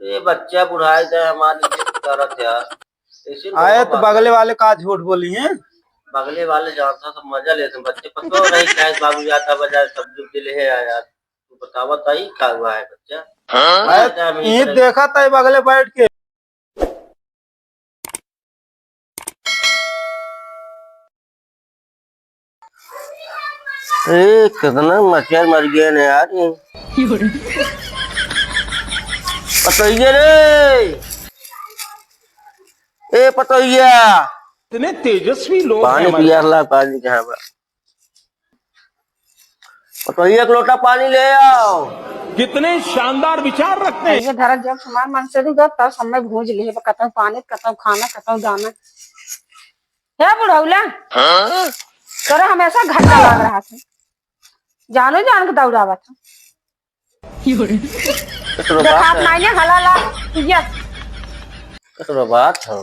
ये बच्चा बुढ़ाई थे हमारी करत यार। इसी आए तो बगले वाले का झूठ बोली है। बगले वाले जानता तो मजा लेते बच्चे पतो नहीं क्या बाबू जाता बाजार सब्जी के लिए है यार। तू बतावा ताई क्या हुआ है बच्चा। आए ईद देखा था बगले बैठ के। कितना मच्छर मर गए ना यार ये। पतोइया रे ए पतोइया इतने तेजस्वी लोग पानी पिया ला पानी कहाँ पर। पतोइया एक लोटा पानी ले आओ। कितने शानदार विचार रखते हैं। ये धरा जब समार मन से दी तब समय भूज ली कतौ पानी कतौ खाना कतौ दाना है बुढ़ौला। तोरा हमेशा घाटा लग रहा था जानो जान के दौड़ावा था। देखा नहीं हलाला ये कसरो बात हो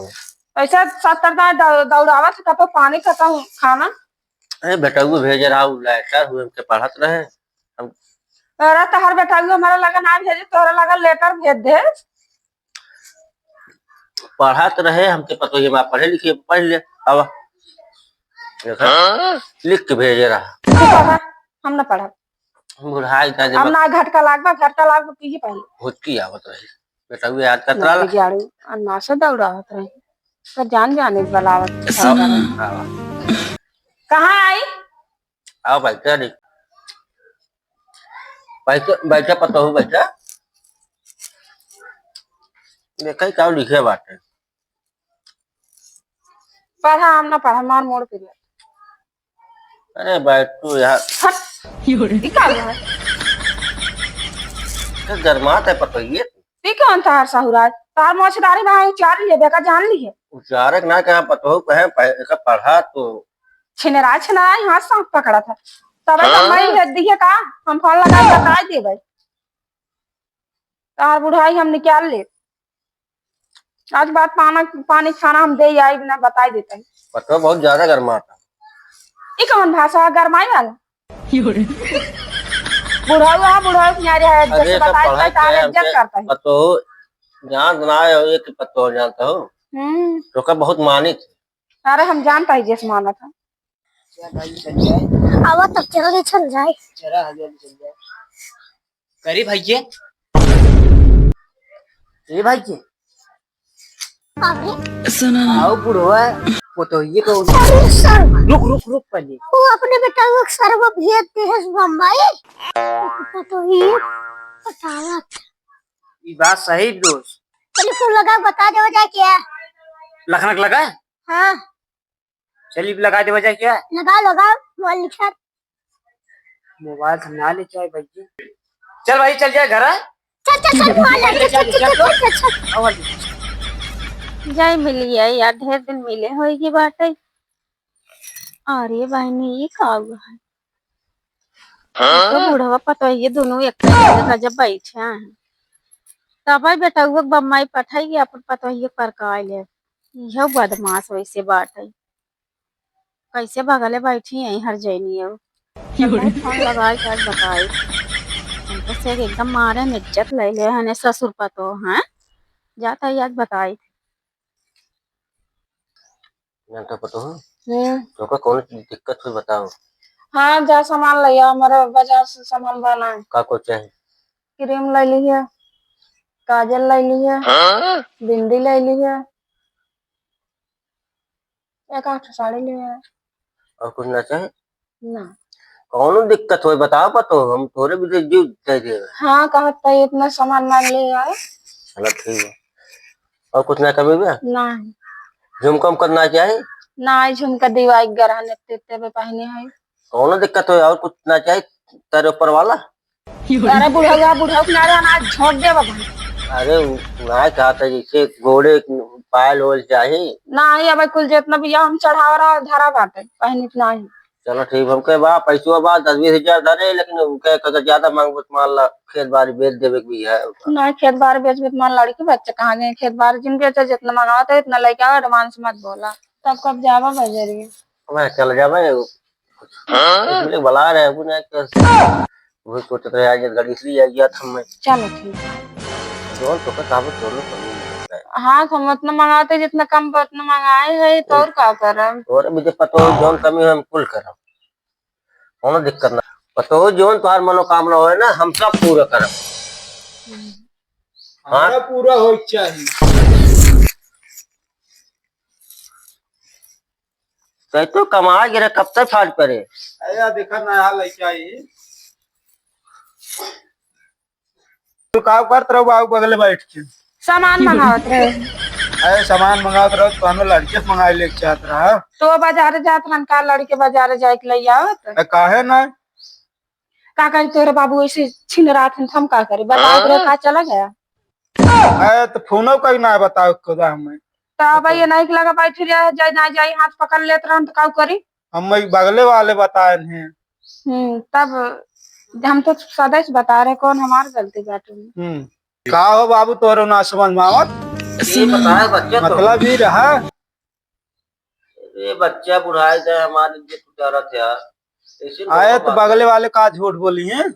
ऐसा 70 दौड़ावा था कतौ पानी कतौ खाना। अरे बेटा वो भेज रहा हूँ लेटर हुए हमके पढ़त रहे हम। अरे तहर बेटा हमारा लगा ना भेजे तोरा लगा लेटर भेज दे। पढ़त रहे हमके पतोइया मैं पढ़े लिखे पढ़ ले अब लिख के भेज रहा। हम ना पढ़ा बुढ़ाई था हम ना घटका लागबा पीछे पहले भुटकी आवत रही बेटा वो याद करता ला जाड़ू अन्नासा दौड़ावत रही पर जान जाने बलावत कहाँ आई। आओ बैठा नहीं बैठा बैठा पता हो बैठा देखा क्या लिखे बात है। पढ़ा हम ना पढ़ा मार मोड़ पे अरे बैठ तू यार गरमात है पता ये कौन था सहुराज तार मछदारी भाई चार ले बेका जान ली है उचारक ना कहा पता हो कहे पढ़ा तो छिनरा यहाँ सांप पकड़ा था तब मैं भेज दी है का हम फोन लगा बता दे भाई तार बुढ़ाई हम निकाल ले आज बात पानी खाना हम दे आई बिना बता देते हैं। पता बहुत ज्यादा गरमाता ये कौन भाषा है गरमाई वाला बुढ़ाऊ किनारे है जैसे बताया तारे इज्जत करता है पतो जान ना हो ये कि पतो जानता हो तो का बहुत मानी थी। अरे हम जानता है जैसे माना था आवा तब चलो चल जाए करी भाई ये भाई जी सुना आओ बुढ़वा पतोइये को रुक पहले वो अपने बेटा को सर्व भेजते हैं बम्बई तो ये बतावत ये बात सही दोस्त टेलीफोन लगा बता दे वजह क्या लखनक लगा हाँ चलिए लगा दे वजह क्या लगा मोबाइल लिखा मोबाइल थमा ले चाहे भाई चल भाई चल जाए घर चल जय मिली है यार ढेर दिन मिले होगी बात है। अरे बहनी ये का हुआ है तो बूढ़वा पता ये दोनों एक जगह जब बैठे हैं तब बेटा वो बम्माई पठाई अपन पता ये पर का ले यह बदमाश वैसे बात है कैसे बगले बैठी है हर जैनी है फोन लगा कर बताई से एकदम मारे इज्जत ले ले हने ससुर पतो हैं जाता याद बताई तो पता हो तो का कौन दिक्कत हुई बताओ। हाँ जा सामान लिया हमारे बाजार से सामान बना है का को चाहिए क्रीम ले ली है काजल ले ली है बिंदी ले ली है एक 8 साड़ी ले है और कुछ ना चाहे ना कौन दिक्कत हो बताओ पतो हम थोड़े भी जीव दे दे। हाँ कहता है इतना सामान ना ले आए चलो ठीक है और कुछ ना कभी भी ना झुमकम करना चाहिए ना झुमका दीवाई गरहने तेते पे पहने है कौन दिक्कत हो और कुछ ना चाहिए तेरे ऊपर वाला। अरे बुढ़ा किनारे अनाज झोंक दे बाबा। अरे ना कहा था जैसे घोड़े पायल होल चाहिए ना ही अब कुल जितना भी हम चढ़ावा रहा धारा बाटे पहनी ना ही। चलो ठीक हमके बा पैसों बा 10-20 हजार धरे लेकिन उनके अगर ज्यादा मांग मान ला खेत बाड़ी बेच देवे भी है ना खेत बार बेच मान लड़की बच्चे कहाँ गए खेत बार जिन बेचा जितना मंगावा था इतना लेके आओ एडवांस मत बोला तब कब जावा बजरी मैं चल जावे इसलिए बुला रहे हैं वो सोच रहे आज गाड़ी इसलिए आ गया था मैं। चलो ठीक जोन तो बतावत दोनों कमी नहीं होता है। हाँ तो हम उतना मंगाते जितना कम उतना मंगाए है तो और क्या करम। और मुझे पता हो जोन कमी है हम कुल करब, कोनो दिक्कत ना। पता हो जोन तुम्हार मनोकामना हो ना हम सब पूरा करब। हमारा पूरा हो चाहिए। कह तो कमा गिरे कब तक फाज करे। अया देखा नया लड़का आई तो का करत रहो बाबू बगले बैठ के। सामान मंगावत रहे। अरे सामान मंगावत रहो तो हमें लड़के मंगाए लेके चाहत रहा। तो बाजार जात रहन का लड़के बाजार जाए के ले आवत काहे ना का करे तोरे बाबू ऐसे छीन रहा था हम का करे बताओ रे का चला गया। अरे तो फोनो कहीं ना बताओ खुदा हमें। तो भाई ये नहीं कि लगा बैठ जाए जाए ना जाए हाथ पकड़ लेते रहन तो का करी। हम बगले वाले बताए हैं। तब हम तो सदा से बता रहे कौन हमारी गलती बाटे में। का हो बाबू तोरो ना समझ में आवत। ये बताया बच्चा तो मतलब ही रहा ये बच्चा बुढ़ाई जाए हमारी इज्जत उतारा था यार। ऐसे आए तो बगले वाले का झूठ बोली हैं।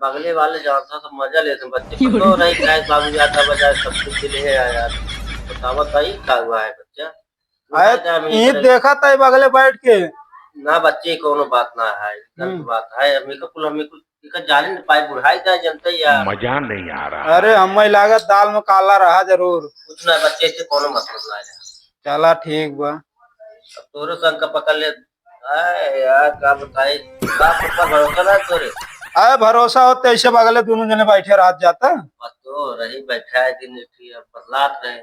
बगले वाले जानता सब मजा लेते बच्चे पता हो नहीं क्या बाबू जाता बजाय सब कुछ दिले है यार। बतावत आई क्या हुआ है बच्चा। आए ईद देखा था बगले बैठ के ना बच्चे कोनो बात ना है गलत बात है हमें कुछ जाने नहीं पाए बुढ़ाई जाए जनता यार। मजा नहीं आ रहा। अरे हमें लागत दाल में काला रहा जरूर कुछ ना बच्चे से कोनो मतलब ना है। चला ठीक बा अब तोरे संग का पकड़ ले यार क्या बताए बाप ऊपर भरोसा ना तोरे। अरे भरोसा होते ऐसे बगले दोनों जने बैठे रात जाता। तो रही बैठा है दिन बदलात रहे।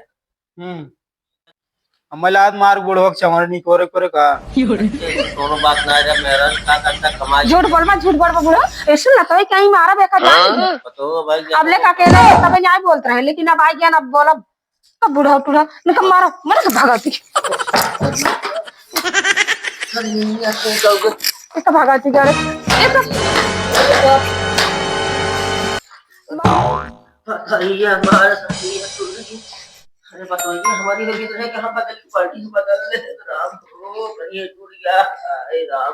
हमें लाद मार बुढ़वक चमरनी कोरे कोरे का दोनों बात ना है मेरा का करता कमाई। झूठ बोल बुढ़ो ऐसे लगता है कहीं मारा बेका जाए तो भाई अब ले का अकेले तब नहीं बोलते रहे लेकिन अब आई गया अब बोला अब बुढ़ा टूढ़ा निकल मारो मर के भागाती इसका भागाती क्या रे ये हमारा अरे बताइए हमारी गलती तो है कि हम बदल की पार्टी से बदल ले राम हो करिए टूट गया राम।